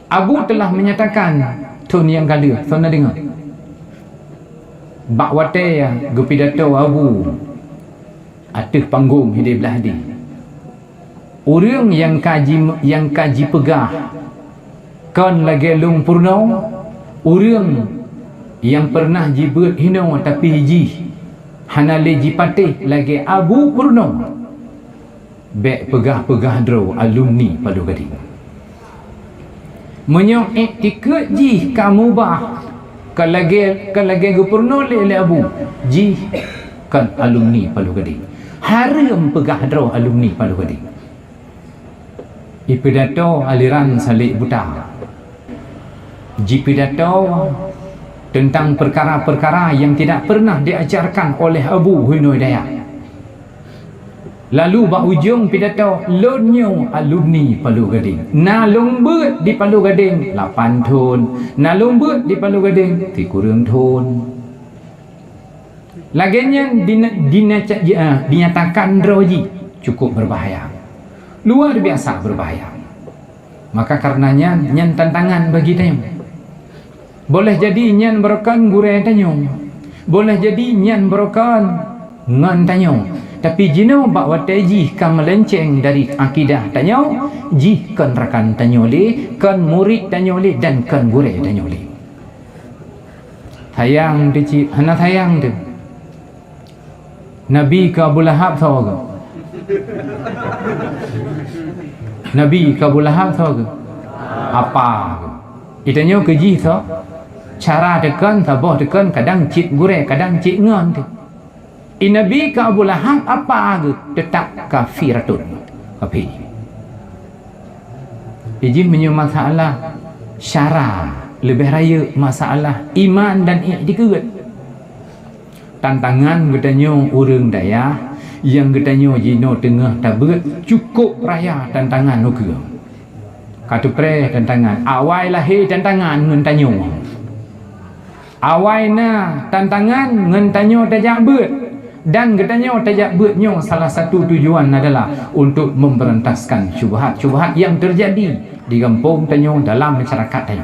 Abu telah menyatakan tun yang kala sana dengar bak wate ya gepidato Abu atas panggung hidup belah di orang yang kaji pegah kan lagi lung purno orang yang pernah jibut hino tapi ji hanale jipate lagi Abu purno bek pegah-pegah dro alumni Palu Gading menyok iktikad ji kamu bah kan lagi gubernur le Abu ji kan alumni Palu Gading haram pegah dro alumni Palu Gading ipidato aliran Salik Buta ji pidato tentang perkara-perkara yang tidak pernah diajarkan oleh Abu Huinoi Dayak. Lalu bak ujung pidato lonyo alumni Palu Gading. Na lombut di Palu Gading 8 tahun. Na lombut di Palu Gading 3 tahun. Laginya dinyatakan roji cukup berbahaya. Luar biasa berbahaya. Maka karenanya nyan tantangan bagi tayong. Boleh jadi nyan berokan gure tanyong. Boleh jadi nyan berokan ngan tanyong. Tapi jino bak wateji kan melenceng dari akidah tanyo, ji kan rakan tanyo le, kan murid tanyo le dan kan gure tanyo le. Tayang dici, hana tayang tu. Nabi ke Abu Lahab tahu ke? Nabi ke Abu Lahab tahu ke? Apa? Itanyo ke ji tahu? Cara tekan, tabah tekan, kadang cik gure, kadang cik ngan tu. Nabi ke Abu Lahab apa tu? Tetap kafiratun. Kafir. Iji menyu masalah syara lebih raya masalah iman dan i'tikad. Tantangan katanya orang daya yang katanya jino tengah tabut cukup raya tantangan nuker. Katu pre tantangan awai lahir tantangan ngan tanyo. Awai na tantangan ngan tanyo tajak bet. Dan katanya tajak betnya salah satu tujuan adalah untuk memberantaskan syubhat-syubhat yang terjadi di kampung tanyo dalam masyarakat tanyo.